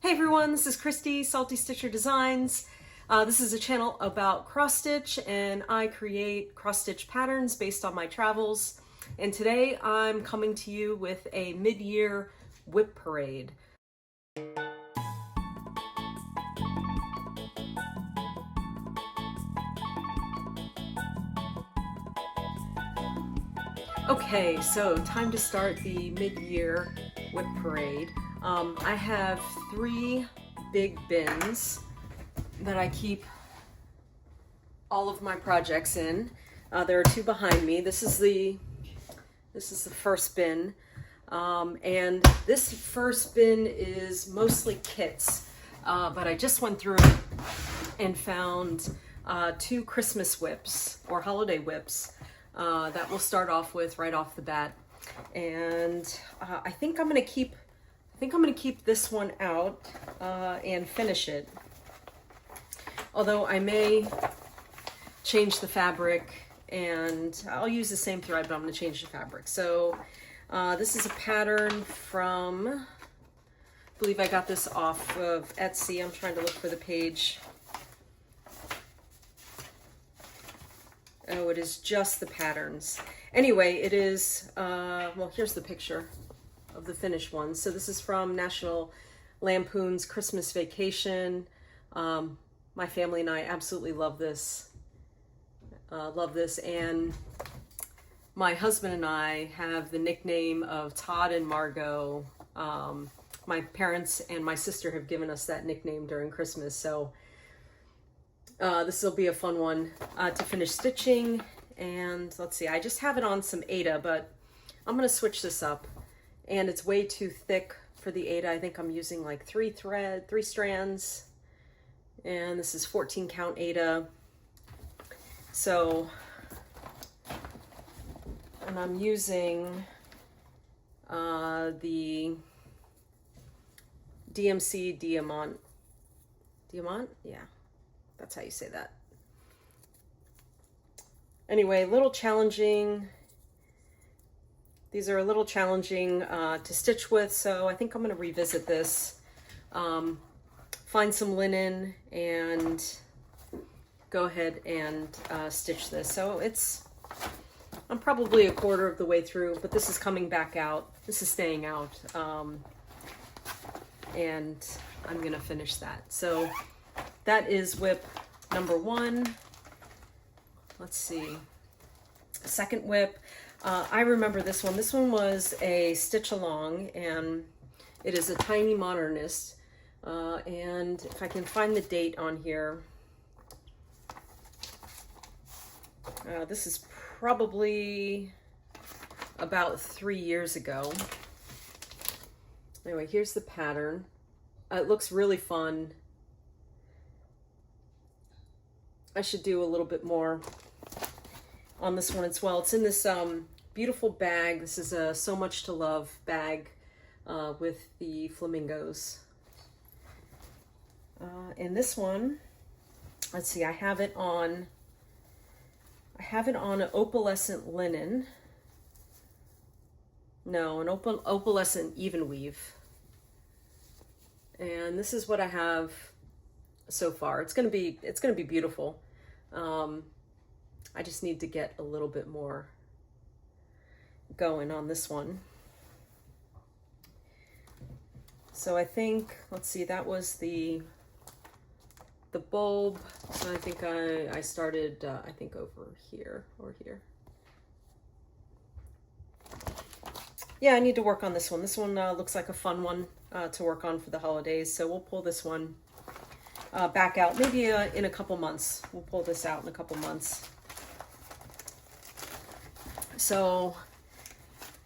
Hey everyone, this is Christy, Salty Stitcher Designs. This is a channel about cross stitch, and I create cross stitch patterns based on my travels. And today I'm coming to you with a mid-year WIP parade. Okay, so time to start the mid-year WIP parade. I have 3 big bins that I keep all of my projects in. There are 2 behind me. This is the first bin, and this first bin is mostly kits. But I just went through and found 2 Christmas WIPs or holiday WIPs that we'll start off with right off the bat. And I think I'm gonna keep this one out and finish it. Although I may change the fabric, and I'll use the same thread, but I'm gonna change the fabric. So this is a pattern from, I believe I got this off of Etsy. I'm trying to look for the page. Oh, it is just the patterns. Anyway, it is, well, here's the picture of the finished one. So this is from National Lampoon's Christmas Vacation. My family and I absolutely love this. And my husband and I have the nickname of Todd and Margot. My parents and my sister have given us that nickname during Christmas. So this will be a fun one to finish stitching. And let's see, I just have it on some Aida, but I'm gonna switch this up. And it's way too thick for the Aida. I think I'm using like 3 strands. And this is 14 count Aida. So, and I'm using the DMC Diamant. Diamant? Yeah, that's how you say that. Anyway, a little challenging. These are a little challenging to stitch with, so I think I'm going to revisit this, find some linen, and go ahead and stitch this. So I'm probably a quarter of the way through, but this is coming back out. This is staying out, and I'm going to finish that. So that is WIP number 1. Let's see. Second WIP. I remember this one. This one was a stitch along, and it is a tiny modernist. And if I can find the date on here, this is probably about 3 years ago. Anyway, here's the pattern. It looks really fun. I should do a little bit more on this one as well. It's in this beautiful bag. This is a So Much to Love bag with the flamingos. And this one, let's see, I have it on an opalescent linen. No, an opalescent even weave. And this is what I have so far. It's gonna be beautiful. I just need to get a little bit more going on this one. So I think, let's see, that was the bulb. So I think I started, I think over here or here. Yeah, I need to work on this one. This one looks like a fun one to work on for the holidays. So we'll pull this one back out, maybe in a couple months. We'll pull this out in a couple months. So,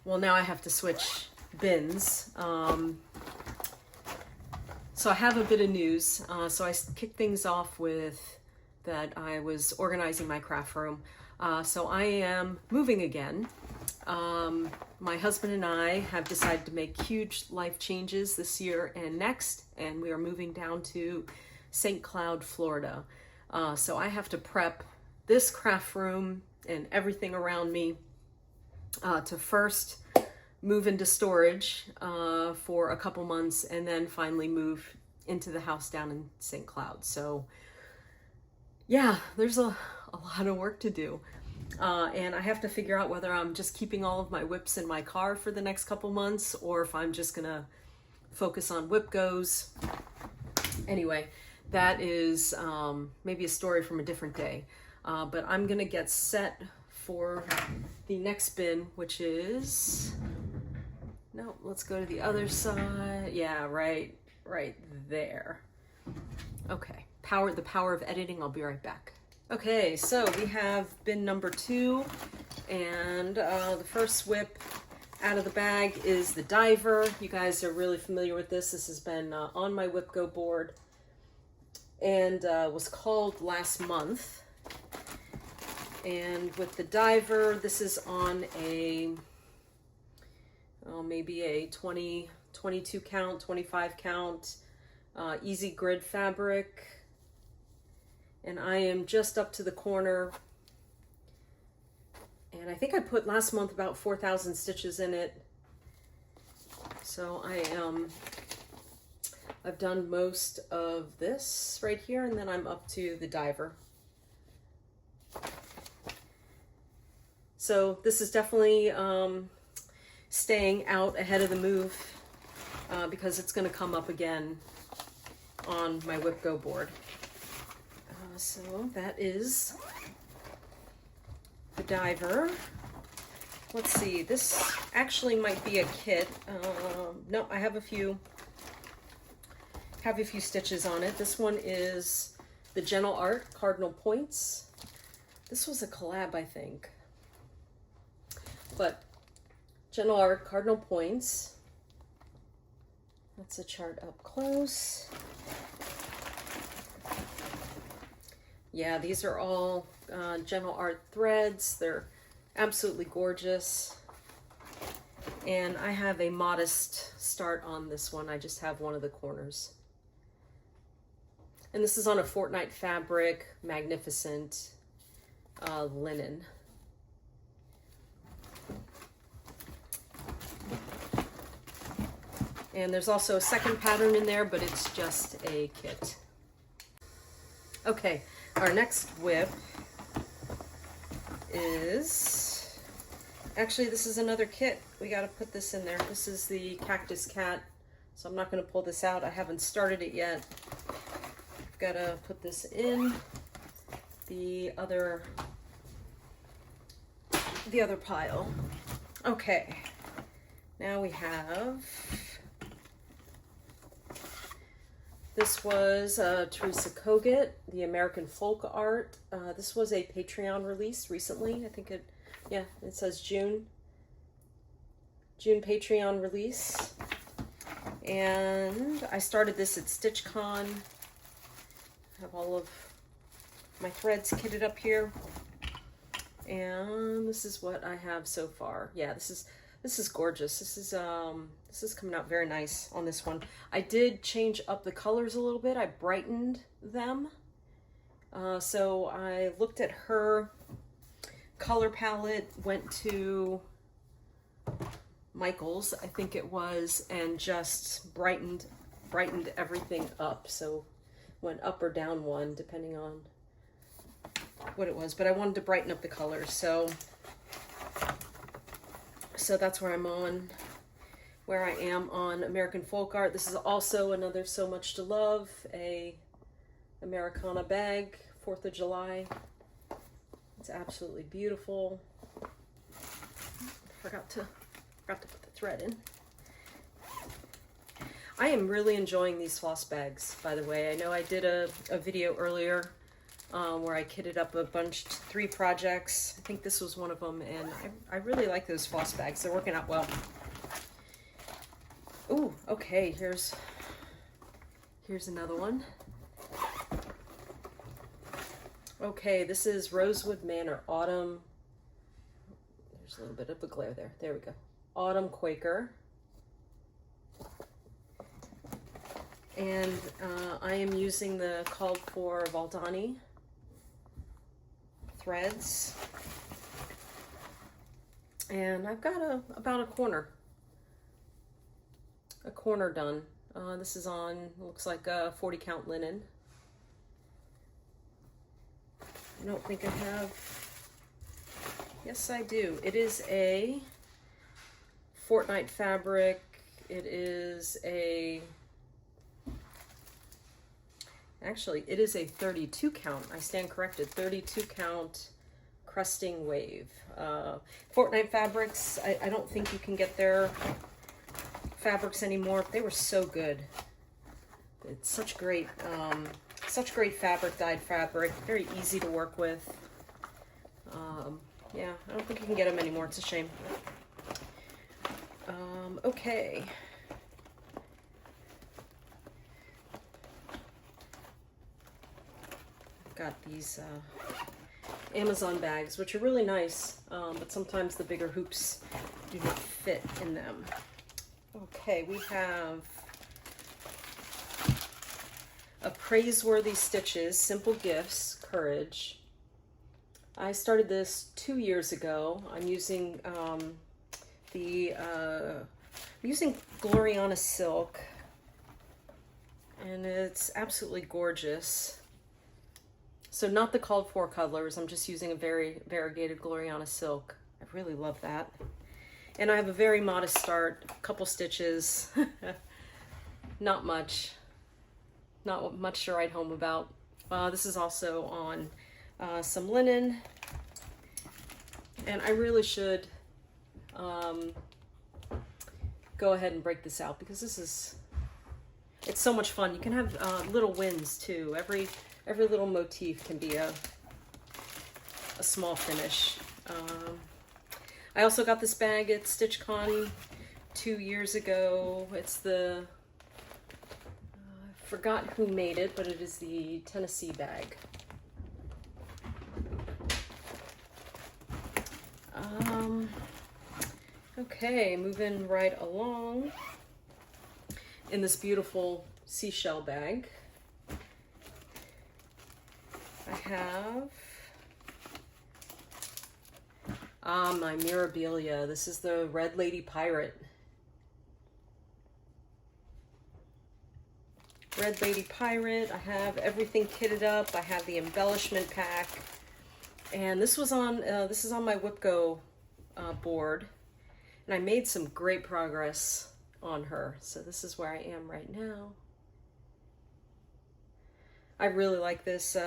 well, now I have to switch bins. So I have a bit of news. So I kicked things off with that I was organizing my craft room. So I am moving again. My husband and I have decided to make huge life changes this year and next, and we are moving down to St. Cloud, Florida. So I have to prep this craft room and everything around me to first move into storage for a couple months, and then finally move into the house down in St. Cloud. So yeah, there's a lot of work to do. And I have to figure out whether I'm just keeping all of my WIPs in my car for the next couple months, or if I'm just gonna focus on WIPGOs. Anyway, that is maybe a story from a different day. But I'm gonna get set for the next bin, which is, no, let's go to the other side. Yeah, right there. Okay, the power of editing. I'll be right back. Okay, so we have bin number 2, and the first WIP out of the bag is the diver. You guys are really familiar with this. This has been on my WIPGO board and was called last month. And with the diver, this is on a, maybe a 22 count, 25 count, easy grid fabric. And I am just up to the corner. And I think I put last month about 4,000 stitches in it. So I've done most of this right here, and then I'm up to the diver. So this is definitely staying out ahead of the move because it's going to come up again on my WIPGO board. So that is the diver. Let's see, this actually might be a kit. No, I have a few stitches on it. This one is the Gentle Art Cardinal Points. This was a collab, I think. But Gentle Art Cardinal Points. That's a chart up close. Yeah, these are all Gentle Art threads. They're absolutely gorgeous. And I have a modest start on this one. I just have one of the corners. And this is on a Fortnite fabric, magnificent linen. And there's also a second pattern in there, but it's just a kit. Okay, our next WIP is, actually this is another kit. We got to put this in there. This is the Cactus Cat, so I'm not going to pull this out. I haven't started it yet. I've got to put this in the other pile. Okay, now we have, this was Teresa Kogut, the American folk art. This was a Patreon release recently. I think it says June Patreon release. And I started this at StitchCon. I have all of my threads kitted up here. And this is what I have so far. Yeah, this is gorgeous. This is coming out very nice on this one. I did change up the colors a little bit. I brightened them. So I looked at her color palette, went to Michael's, I think it was, and just brightened everything up. So went up or down one, depending on what it was. But I wanted to brighten up the colors. So that's where I am on American folk art. This is also another So Much to Love, a Americana bag, 4th of July. It's absolutely beautiful. Forgot to put the thread in. I am really enjoying these floss bags, by the way. I know I did a video earlier where I kitted up a bunch, 3 projects. I think this was one of them, and I really like those floss bags. They're working out well. Ooh, okay, here's another one. Okay, this is Rosewood Manor Autumn. There's a little bit of a glare there. There we go. Autumn Quaker. And I am using the called for Valdani threads. And I've got about a corner done. This is on, looks like a 40 count linen. I don't think I have, yes I do. It is a fortnight fabric. It is a, actually it is a 32 count. I stand corrected, 32 count crusting wave. Fortnight fabrics, I don't think you can get their fabrics anymore. They were so good. It's such great fabric, dyed fabric, very easy to work with. Yeah, I don't think you can get them anymore. It's a shame. Okay. I've got these Amazon bags, which are really nice, but sometimes the bigger hoops do not fit in them. Okay, we have a Praiseworthy Stitches, Simple Gifts, Courage. I started this 2 years ago. I'm using Gloriana silk, and it's absolutely gorgeous. So not the called for colors, I'm just using a very variegated Gloriana silk. I really love that. And I have a very modest start, a couple stitches, not much to write home about. This is also on some linen, and I really should go ahead and break this out because it's so much fun. You can have little wins too. Every little motif can be a small finish. I also got this bag at StitchCon 2 years ago. It's the, I forgot who made it, but it is the Tennessee bag. Okay, moving right along in this beautiful seashell bag. I have my Mirabilia. This is the Red Lady Pirate. Red Lady Pirate. I have everything kitted up. I have the embellishment pack, and this was on this is on my WIPGO board, and I made some great progress on her. So this is where I am right now. I really like this.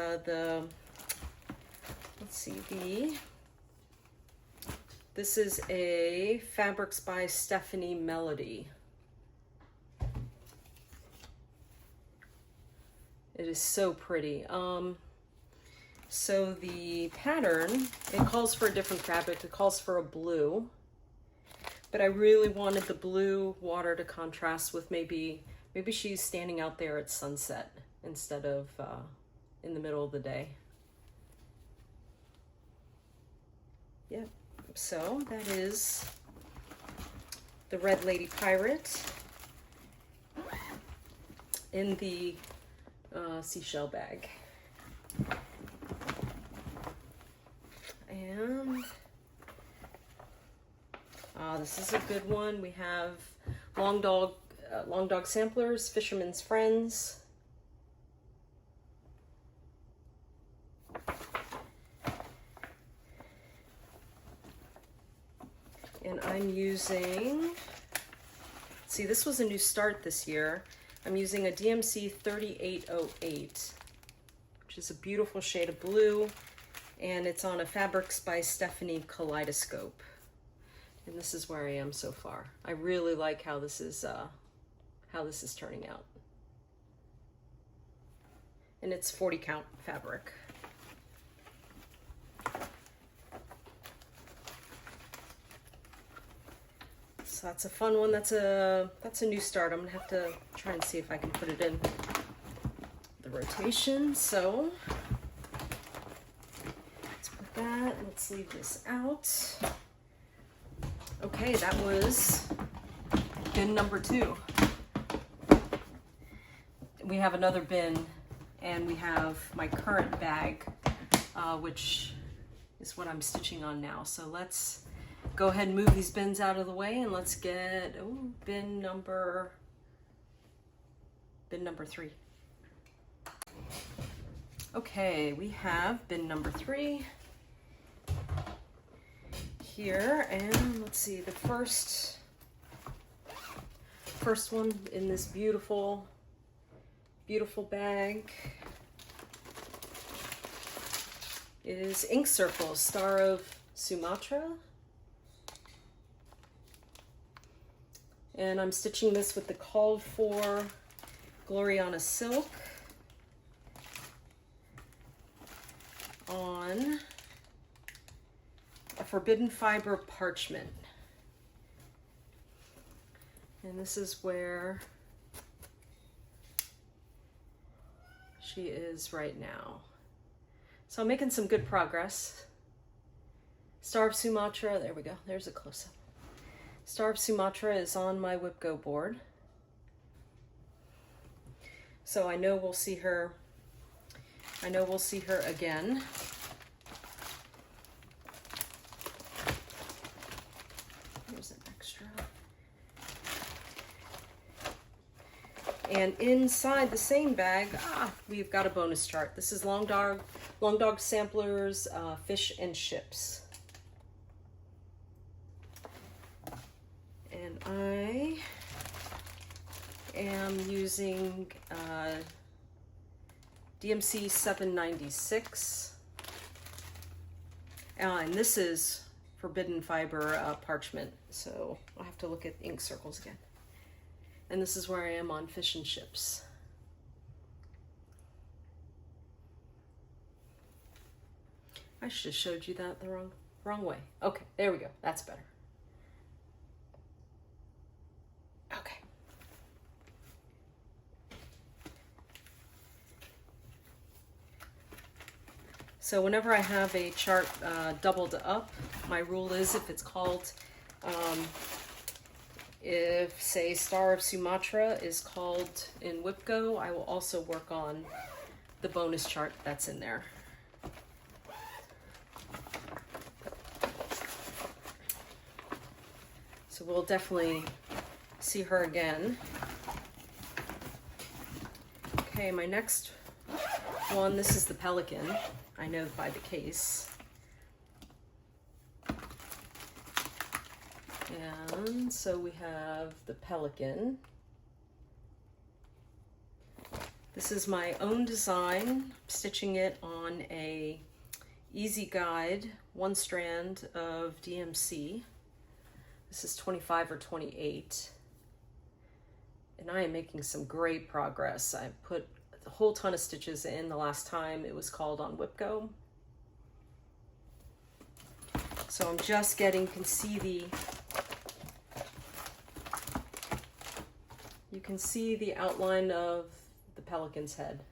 This is a Fabrics by Stephanie Melody. It is so pretty. So the pattern, it calls for a different fabric. It calls for a blue, but I really wanted the blue water to contrast with maybe she's standing out there at sunset instead of in the middle of the day. Yep. So that is the Red Lady Pirate in the seashell bag. And this is a good one. We have Long Dog Samplers, Fisherman's Friends. And I'm using, see, this was a new start this year. I'm using a DMC 3808, which is a beautiful shade of blue, and it's on a Fabrics by Stephanie Kaleidoscope. And this is where I am so far. I really like how this is turning out. And it's 40 count fabric. So that's a fun one. That's a new start. I'm gonna have to try and see if I can put it in the rotation. So let's put that. Let's leave this out. Okay, that was bin number 2. We have another bin, and we have my current bag, which is what I'm stitching on now. So let's go ahead and move these bins out of the way, and let's get bin number bin number 3. Okay, we have bin number 3 here, and let's see, the first one in this beautiful bag is Ink Circles, Star of Sumatra. And I'm stitching this with the called for Gloriana silk on a forbidden fiber parchment. And this is where she is right now. So I'm making some good progress. Star of Sumatra, there we go, there's a close-up. Star of Sumatra is on my WIPGO board. So I know we'll see her again. Here's an extra. And inside the same bag, we've got a bonus chart. This is Long Dog Samplers, Fish and Ships. And I am using DMC 796. And this is forbidden fiber parchment, so I'll have to look at ink circles again. And this is where I am on Fish and Ships. I should have showed you that the wrong way. Okay, there we go. That's better. Okay. So whenever I have a chart doubled up, my rule is if it's called, if say Star of Sumatra is called in WIPGO, I will also work on the bonus chart that's in there. So we'll definitely see her again. Okay, my next one, this is the Pelican. I know by the case. And so we have the Pelican. This is my own design. I'm stitching it on a Easy Guide 1 strand of DMC. This is 25 or 28. And I am making some great progress. I put a whole ton of stitches in the last time it was called on WIPGO. So I'm just getting, you can see the outline of the pelican's head.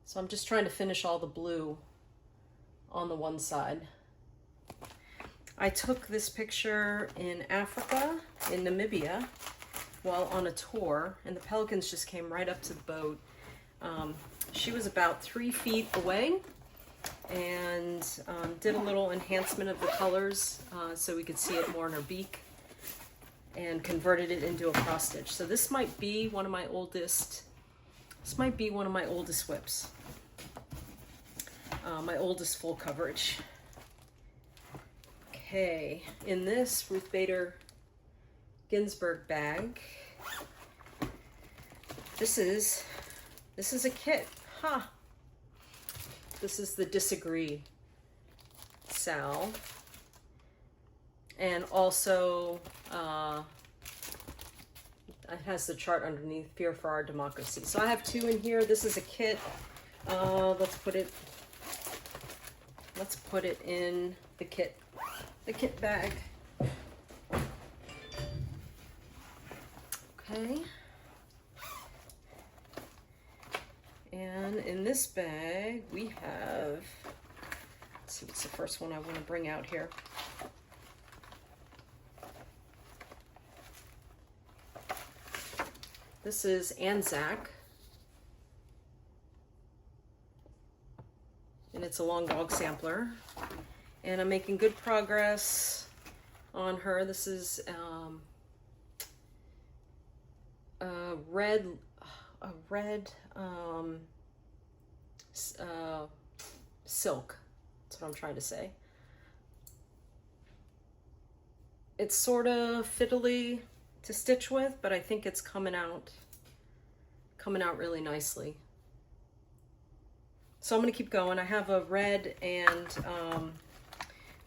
So I'm just trying to finish all the blue on the one side. I took this picture in Africa, in Namibia, while on a tour, and the pelicans just came right up to the boat. She was about 3 feet away, and did a little enhancement of the colors so we could see it more in her beak, and converted it into a cross stitch. So this might be one of my oldest, WIPs. My oldest full coverage. Okay, in this Ruth Bader Ginsburg bag, this is a kit. This is the Disagree Sal, and also it has the chart underneath, Fear for Our Democracy. So I have 2 in here. This is a kit. Let's put it in the kit bag. Okay. And in this bag we have, let's see what's the first one I want to bring out here. This is Anzac, and it's a long dog sampler, and I'm making good progress on her. This is red, a red silk. That's what I'm trying to say. It's sort of fiddly to stitch with, but I think it's coming out really nicely. So I'm going to keep going. I have a red and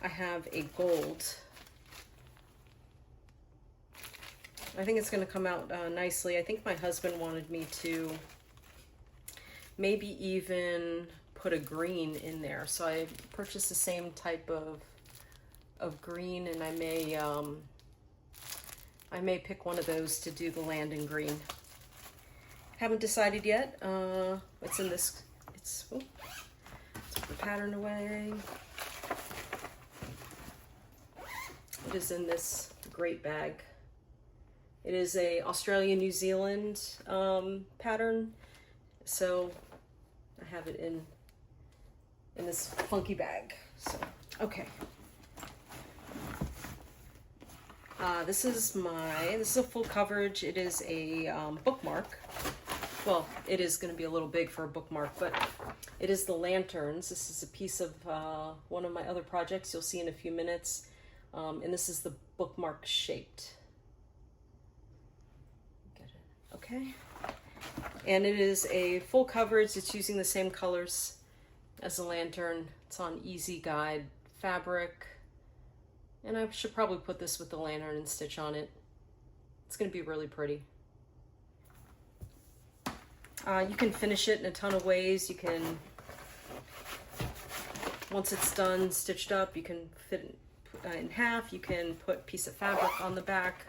I have a gold. I think it's going to come out nicely. I think my husband wanted me to maybe even put a green in there. So I purchased the same type of green, and I may pick one of those to do the landing green. Haven't decided yet. It's in this, let's put the pattern away. It is in this great bag. It is a Australia-New Zealand pattern, so I have it in this funky bag. So okay, this is a full coverage. It is a bookmark. Well, it is going to be a little big for a bookmark, but it is the lanterns. This is a piece of one of my other projects you'll see in a few minutes, and this is the bookmark shaped. Okay, and it is a full coverage. It's using the same colors as the lantern. It's on Easy Guide fabric, and I should probably put this with the lantern and stitch on it. It's going to be really pretty. You can finish it in a ton of ways. You can, once it's done, stitched up, you can fit it in half. You can put a piece of fabric on the back.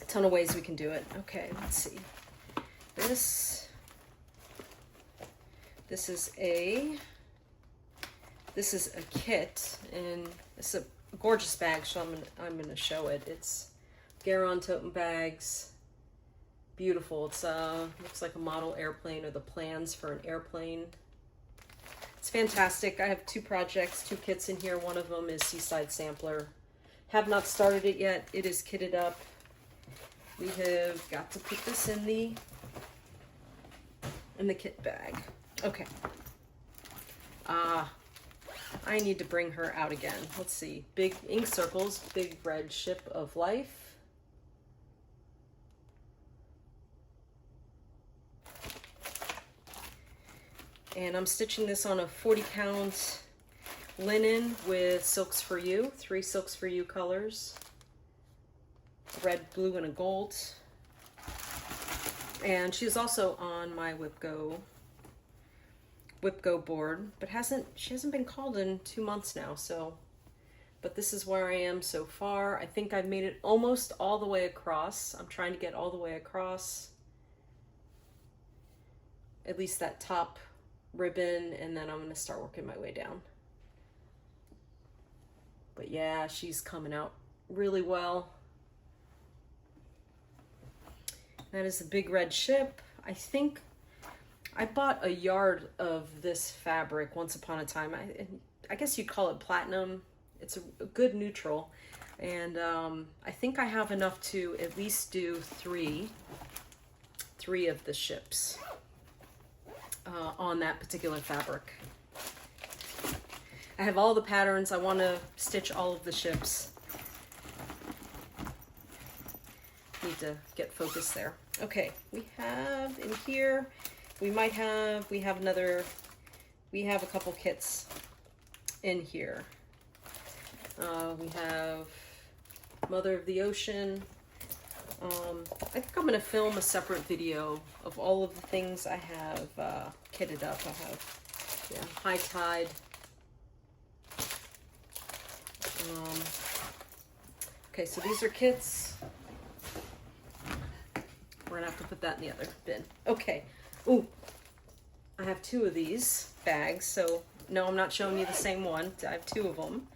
Ton of ways we can do it. Okay, let's see. This is a kit, and it's a gorgeous bag, so I'm gonna show it. It's Garon tote bags. Beautiful. It's looks like a model airplane, or the plans for an airplane. It's fantastic. I have two projects, two kits in here. One of them is Seaside Sampler. Have not started it yet. It is kitted up. We have got to put this in the kit bag. Okay. I need to bring her out again. Let's see. Big ink circles, big red ship of life. And I'm stitching this on a 40-pound linen with Silks for You, 3 Silks for You colors. Red, blue, and a gold. And she's also on my WIPGO board, but she hasn't been called in 2 months now, so, but this is where I am so far. I think I've made it almost all the way across. I'm trying to get all the way across, at least that top ribbon, and then I'm going to start working my way down. But yeah, she's coming out really well. That is the big red ship. I think I bought a yard of this fabric once upon a time. I guess you'd call it platinum. It's a good neutral. And I think I have enough to at least do three of the ships on that particular fabric. I have all the patterns. I want to stitch all of the ships. Need to get focused there. Okay, we have in here, we have a couple kits in here. We have Mother of the Ocean. I think I'm going to film a separate video of all of the things I have kitted up. I have High Tide. Okay, so these are kits. We're gonna have to put that in the other bin. Okay. Ooh, I have 2 of these bags, so no, I'm not showing you the same one. I have 2 of them.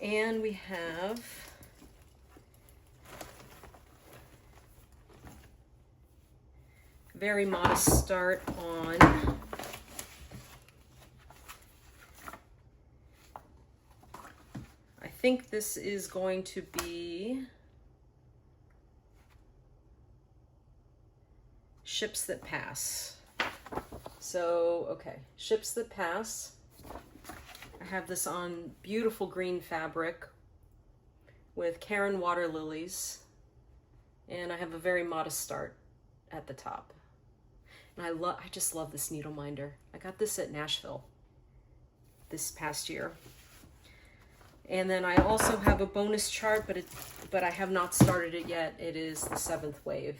And we have very modest start on I think this is going to be ships that pass. So, okay, ships that pass. I have this on beautiful green fabric with Karen water lilies, and I have a very modest start at the top. And I just love this needle minder. I got this at Nashville this past year. And then I also have a bonus chart, but I have not started it yet. It is the 7th wave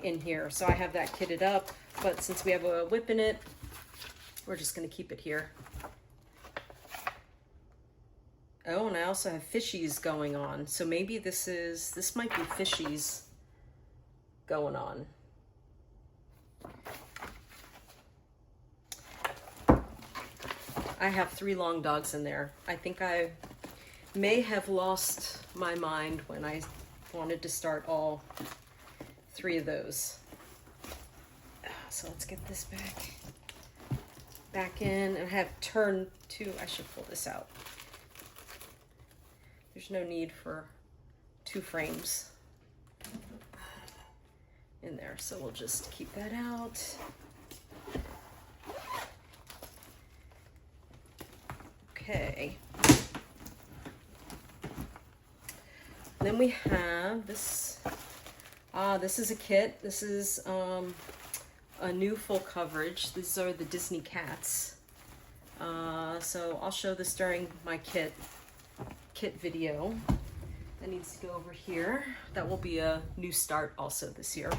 in here. So I have that kitted up, but since we have a WIP in it, we're just gonna keep it here. Oh, and I also have fishies going on. So maybe this might be fishies going on. I have 3 long dogs in there. I think I may have lost my mind when I wanted to start all 3 of those. So let's get this back in, and I have turn 2. I should pull this out. There's no need for 2 frames in there, so we'll just keep that out. Okay. Then we have this. This is a kit. This is a new full coverage. These are the Disney cats. So I'll show this during my kit video. That needs to go over here. That will be a new start also this year.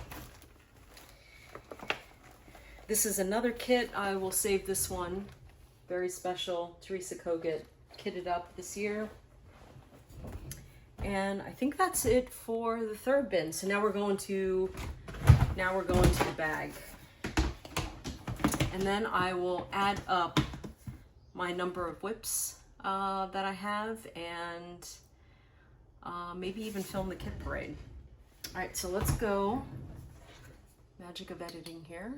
This is another kit. I will save this one. Very special. Teresa Kogut kitted up this year. And I think that's it for the 3rd bin. So now we're going to the bag. And then I will add up my number of WIPs that I have, and maybe even film the kit parade. All right, so let's go. Magic of editing here.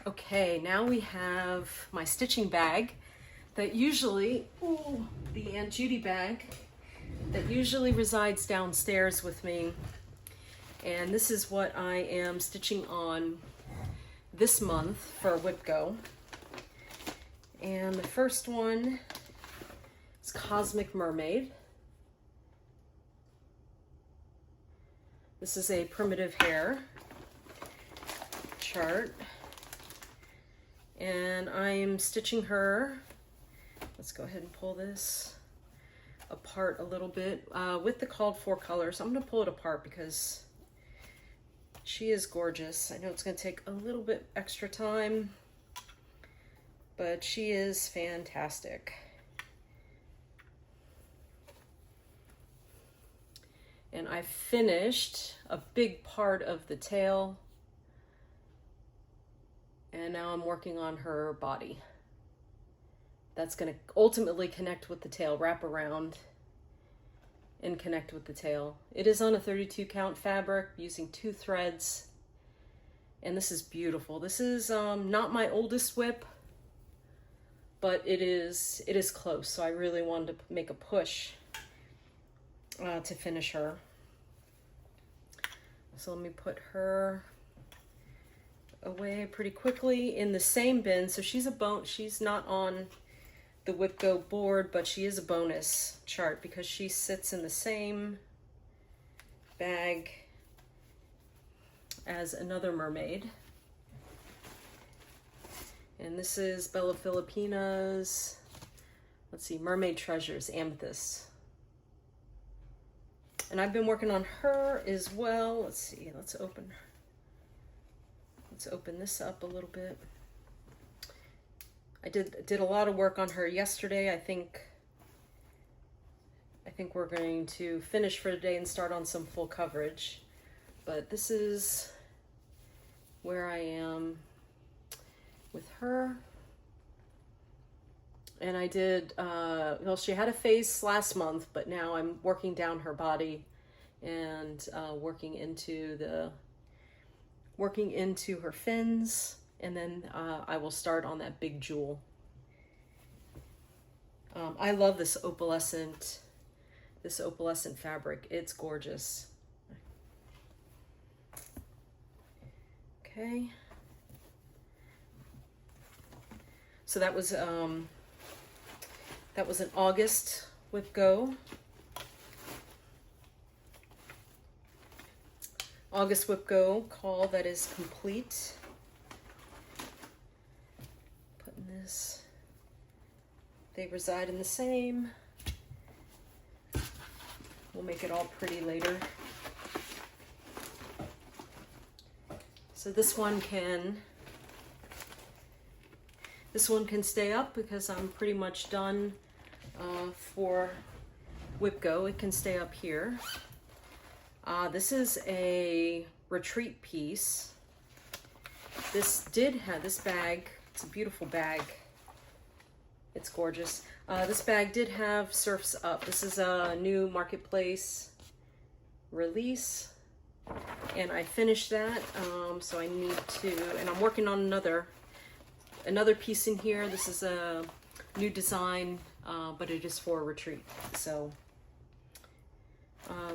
Okay, now we have my stitching bag that usually, the Aunt Judy bag that usually resides downstairs with me. And this is what I am stitching on this month for WIPGO. And the first one is Cosmic Mermaid. This is a primitive Hare chart. And I am stitching her. Let's go ahead and pull this apart a little bit with the called for colors. I'm going to pull it apart because she is gorgeous. I know it's going to take a little bit extra time, but she is fantastic. And I finished a big part of the tail, and now I'm working on her body. That's going to ultimately connect with the tail, wrap around and connect with the tail. It is on a 32 count fabric using 2 threads, and this is beautiful. This is not my oldest WIP, but it is close, so I really wanted to make a push to finish her. So let me put her away pretty quickly in the same bin. So she's not on the WIPGO board, but she is a bonus chart because she sits in the same bag as another mermaid. And this is Bella Filippina's, let's see, Mermaid Treasures, Amethyst. And I've been working on her as well. Let's see, let's open this up a little bit. I did a lot of work on her yesterday. I think we're going to finish for today and start on some full coverage. But this is where I am with her. And I did, well, she had a face last month, but now I'm working down her body and working into her fins, and then I will start on that big jewel. I love this opalescent this opalescent fabric. It's gorgeous. Okay. So that was an August WIPGO. August WIPGO call that is complete. Putting this, they reside in the same. We'll make it all pretty later. So this one can stay up because I'm pretty much done for WIPGO. It can stay up here. This is a retreat piece. This bag, it's a beautiful bag. It's gorgeous. This bag did have Surfs Up. This is a new marketplace release, and I finished that. So I need to, and I'm working on another piece in here. This is a new design, but it is for a retreat. So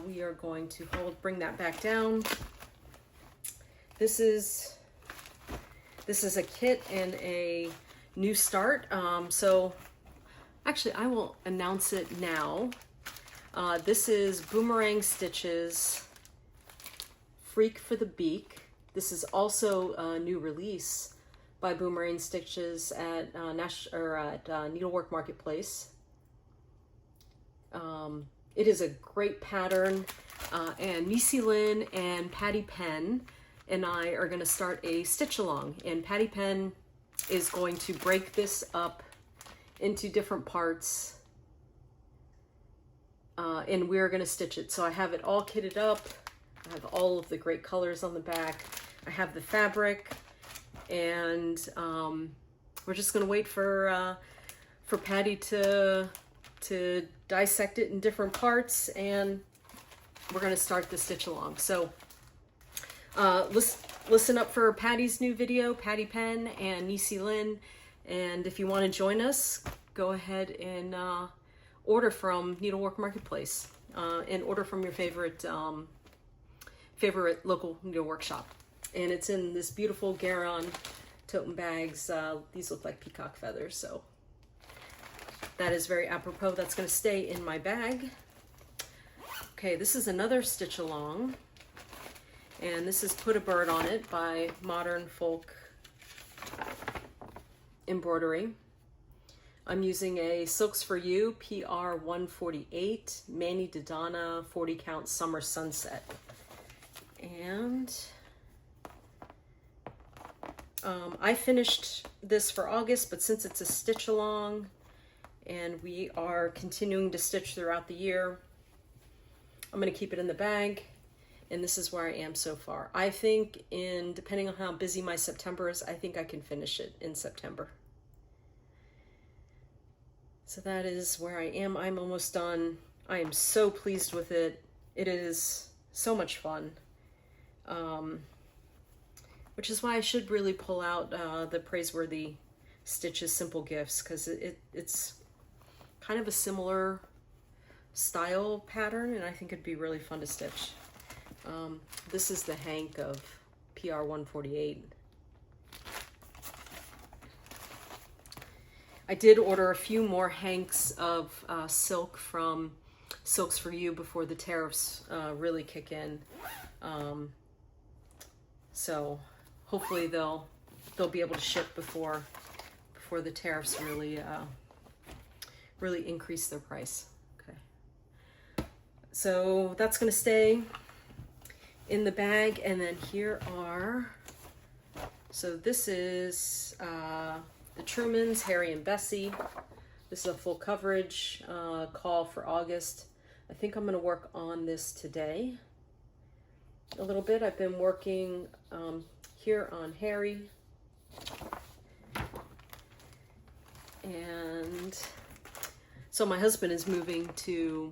we are going to bring that back down. This is a kit and a new start. So actually I will announce it now. This is Boomerang Stitches Freak for the Beak. This is also a new release by Boomerang Stitches at Needlework Marketplace. It is a great pattern, and Nisi Lynn and Patty Penn and I are going to start a stitch along, and Patty Penn is going to break this up into different parts, and we're going to stitch it. So I have it all kitted up. I have all of the great colors on the back. I have the fabric, and we're just going to wait for Patty to dissect it in different parts, and we're going to start the stitch along. So listen up for Patty's new video, Patty Penn and Nisi Lynn, and if you want to join us, go ahead and order from Needlework Marketplace, and order from your favorite local needlework shop. And it's in this beautiful Garon tote bags. These look like peacock feathers, so that is very apropos. That's going to stay in my bag. Okay, this is another stitch along, and this is Put a Bird on It by Modern Folk Embroidery. I'm using a Silks for You PR 148 Manny Dodonna 40 count Summer Sunset. And I finished this for August, but since it's a stitch along and we are continuing to stitch throughout the year, I'm going to keep it in the bag, and this is where I am so far. I think depending on how busy my September is, I think I can finish it in September. So that is where I am. I'm almost done. I am so pleased with it. It is so much fun. Which is why I should really pull out the Praiseworthy Stitches Simple Gifts, because it's kind of a similar style pattern, and I think it'd be really fun to stitch. This is the hank of PR 148. I did order a few more hanks of silk from Silks for You before the tariffs really kick in. So hopefully they'll be able to ship before the tariffs really increase their price. Okay, so that's going to stay in the bag, and then here are, so this is the Trumans, Hare and Bessie. This is a full coverage call for August. I think I'm going to work on this today a little bit. I've been working here on Hare, and so my husband is moving to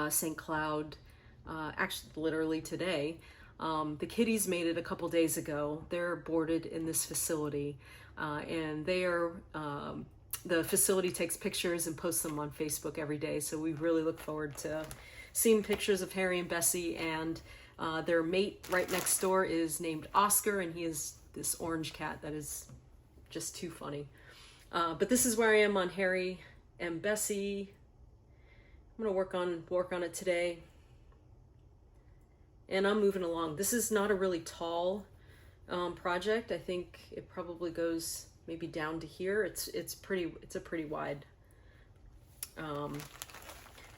St. Cloud, actually literally today. The kiddies made it a couple days ago. They're boarded in this facility, and they are the facility takes pictures and posts them on Facebook every day. So we really look forward to seeing pictures of Hare and Bessie, and their mate right next door is named Oscar, and he is this orange cat that is just too funny. But this is where I am on Hare and Bessie. I'm gonna work on it today, and I'm moving along. This is not a really tall project. I think it probably goes maybe down to here. It's a pretty wide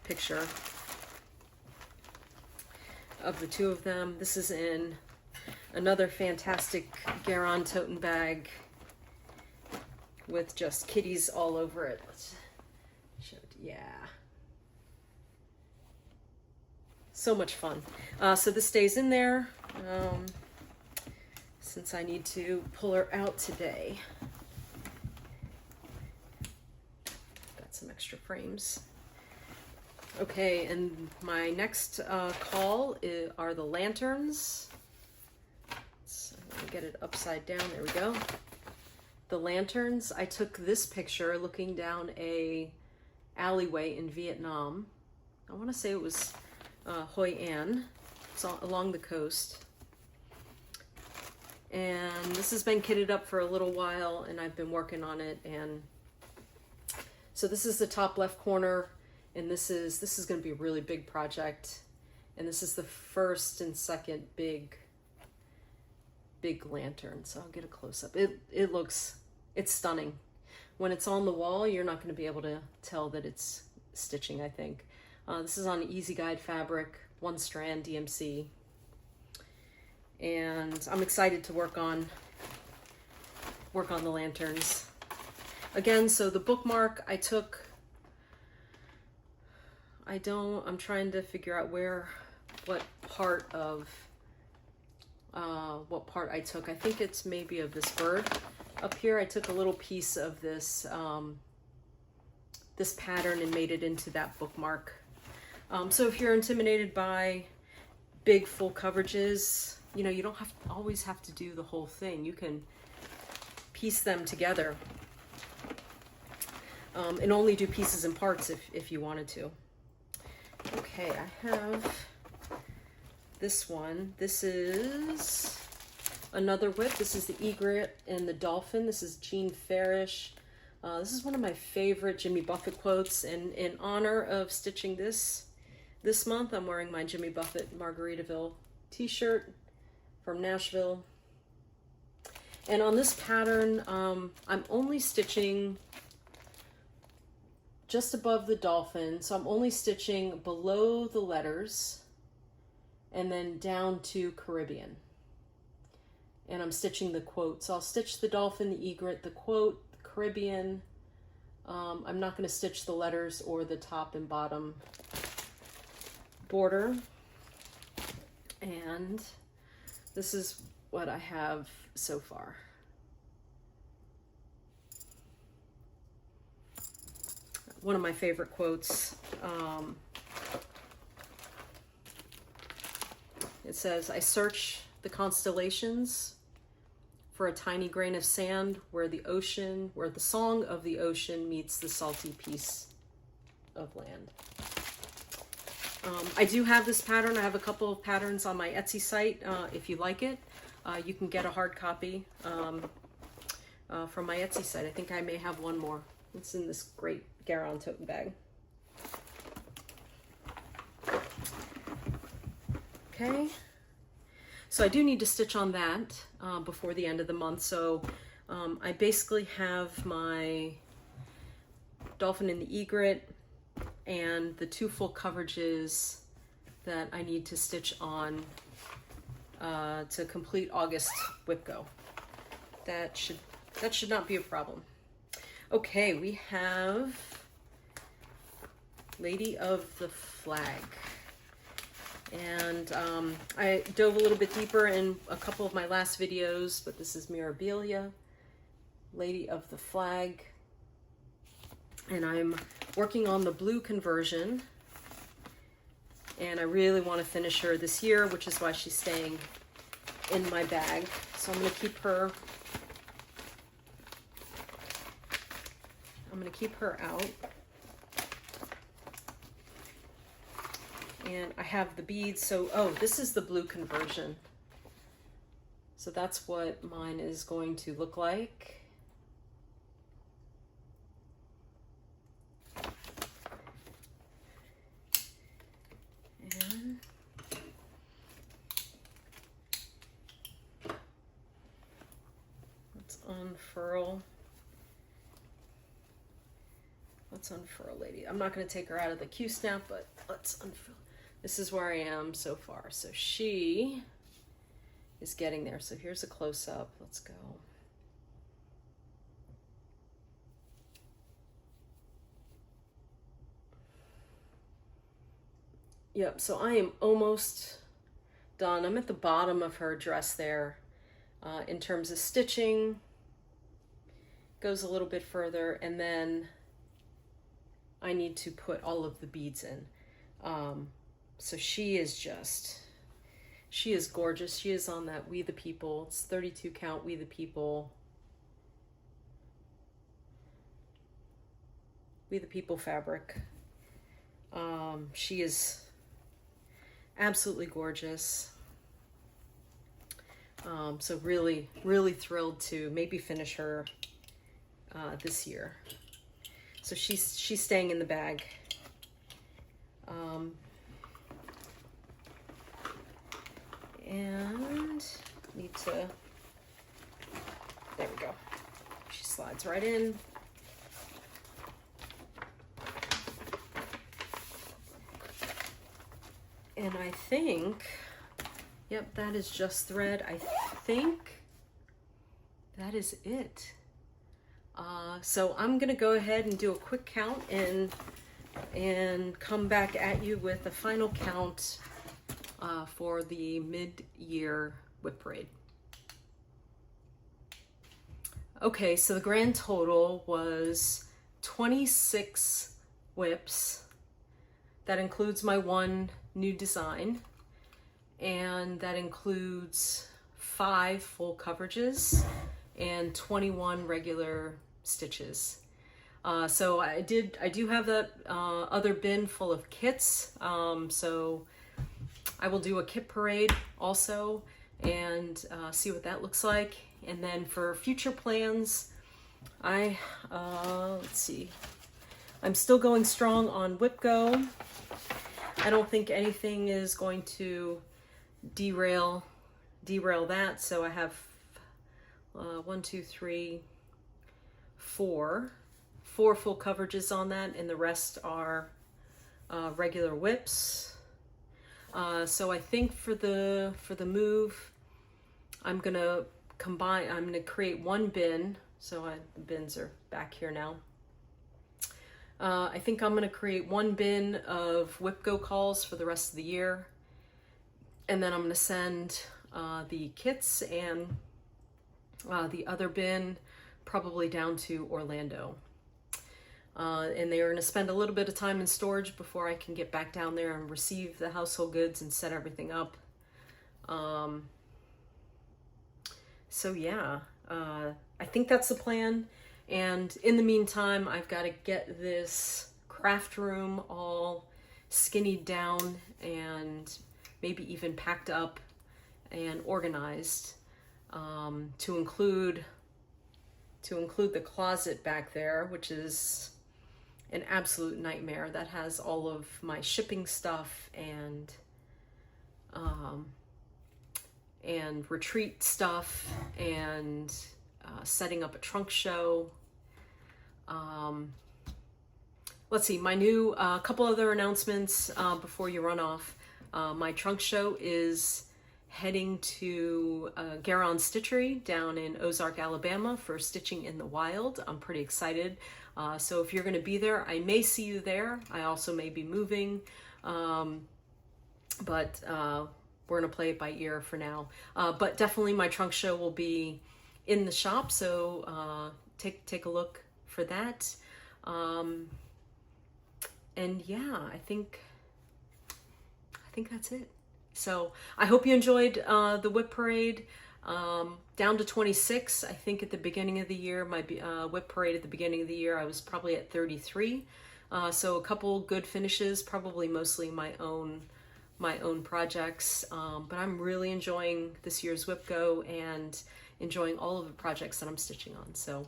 picture of the two of them. This is in another fantastic Garon toten bag with just kitties all over it. Let's show it. Yeah. So much fun. So this stays in there since I need to pull her out today. Got some extra frames. Okay, and my next call are the lanterns. So I'm gonna get it upside down. There we go. The lanterns. I took this picture looking down a alleyway in Vietnam. I want to say it was Hoi An. It's along the coast. And this has been kitted up for a little while, and I've been working on it. And so this is the top left corner, and this is going to be a really big project. And this is the first and second big lantern. So I'll get a close up. It's stunning. When it's on the wall, you're not going to be able to tell that it's stitching, I think. This is on Easy Guide fabric, 1 strand DMC. And I'm excited to work on the lanterns. Again, so the bookmark I took, I'm trying to figure out what part I took. I think it's maybe of this bird up here. I took a little piece of this, this pattern and made it into that bookmark. So if you're intimidated by big full coverages, you know, you don't always have to do the whole thing. You can piece them together and only do pieces and parts if you wanted to. Okay, I have this one. This is another WIP. This is the egret and the dolphin. This is Jean Farish. This is one of my favorite Jimmy Buffett quotes, and in honor of stitching this month, I'm wearing my Jimmy Buffett Margaritaville t-shirt from Nashville. And on this pattern, I'm only stitching just above the dolphin, so I'm only stitching below the letters and then down to Caribbean. And I'm stitching the quote. So I'll stitch the dolphin, the egret, the quote, the Caribbean. I'm not going to stitch the letters or the top and bottom border. And this is what I have so far. One of my favorite quotes. It says, "I search the constellations for a tiny grain of sand where the song of the ocean meets the salty piece of land." I do have this pattern. I have a couple of patterns on my Etsy site. If you like it, you can get a hard copy from my Etsy site. I think I may have one more. It's in this great Garon tote bag. Okay, so I do need to stitch on that before the end of the month. So I basically have my dolphin and the egret and the 2 full coverages that I need to stitch on to complete August WIPGO. That should not be a problem. Okay, we have Lady of the Flag. And I dove a little bit deeper in a couple of my last videos, but this is Mirabilia, Lady of the Flag. And I'm working on the blue conversion. And I really want to finish her this year, which is why she's staying in my bag. So I'm going to keep her I'm going to keep her out. And I have the beads. So, oh, this is the blue conversion. So that's what mine is going to look like. And let's unfurl. Let's unfurl, lady. I'm not going to take her out of the Q-snap, but let's unfurl. This is where I am so far. So she is getting there. So here's a close-up. Let's go. Yep, so I am almost done. I'm at the bottom of her dress there. In terms of stitching, goes a little bit further, and then I need to put all of the beads in. So she is gorgeous. She is on that We the People. It's 32 count We the People. We the People fabric. She is absolutely gorgeous. So really, really thrilled to maybe finish her this year. So she's staying in the bag. And need to, there we go. She slides right in. And I think, yep, that is just thread. I think that is it. So I'm gonna go ahead and do a quick count and come back at you with the final count for the mid-year WIP parade. Okay, so the grand total was 26 WIPs. That includes my one new design, and that includes 5 full coverages and 21 regular stitches. So I do have that other bin full of kits. So I will do a kit parade also and see what that looks like. And then for future plans, let's see, I'm still going strong on WIPGO. I don't think anything is going to derail that. So I have 1, 2, 3, 4 full coverages on that, and the rest are regular WIPs. So I think for the move, I'm gonna create one bin. So the bins are back here now. I think I'm gonna create one bin of WIPGO calls for the rest of the year, and then I'm gonna send the kits and the other bin probably down to Orlando. And they are gonna spend a little bit of time in storage before I can get back down there and receive the household goods and set everything up. So yeah, I think that's the plan. And in the meantime, I've got to get this craft room all skinnied down and maybe even packed up and organized, to include the closet back there, which is an absolute nightmare. That has all of my shipping stuff and retreat stuff and setting up a trunk show. Let's see, my new couple other announcements before you run off. My trunk show is heading to Garon Stitchery down in Ozark, Alabama for Stitching in the Wild. I'm pretty excited. So if you're going to be there, I may see you there. I also may be moving, but we're going to play it by ear for now. But definitely my trunk show will be in the shop, so take a look for that. And yeah, I think that's it. So I hope you enjoyed the WIP parade. down to 26. I think at the beginning of the year, my WIP parade at the beginning of the year, I was probably at 33. So a couple good finishes, probably mostly my own projects. But I'm really enjoying this year's WIPGO and enjoying all of the projects that I'm stitching on. So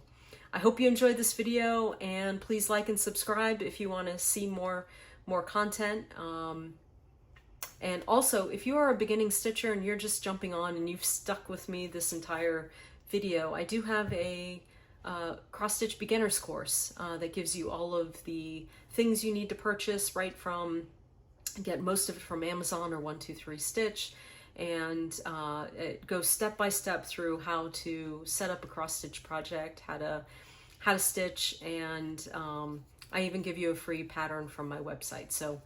I hope you enjoyed this video, and please like and subscribe if you want to see more content. And also, if you are a beginning stitcher and you're just jumping on and you've stuck with me this entire video, I do have a cross-stitch beginners course that gives you all of the things you need to purchase, right from, get most of it from Amazon or 123 Stitch, and it goes step by step through how to set up a cross-stitch project, how to stitch, and I even give you a free pattern from my website. So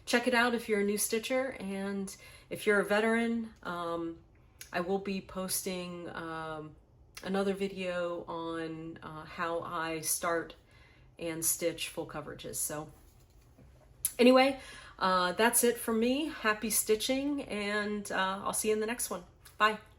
check it out if you're a new stitcher, and if you're a veteran, I will be posting another video on how I start and stitch full coverages. So anyway, that's it from me. Happy stitching, and I'll see you in the next one. Bye.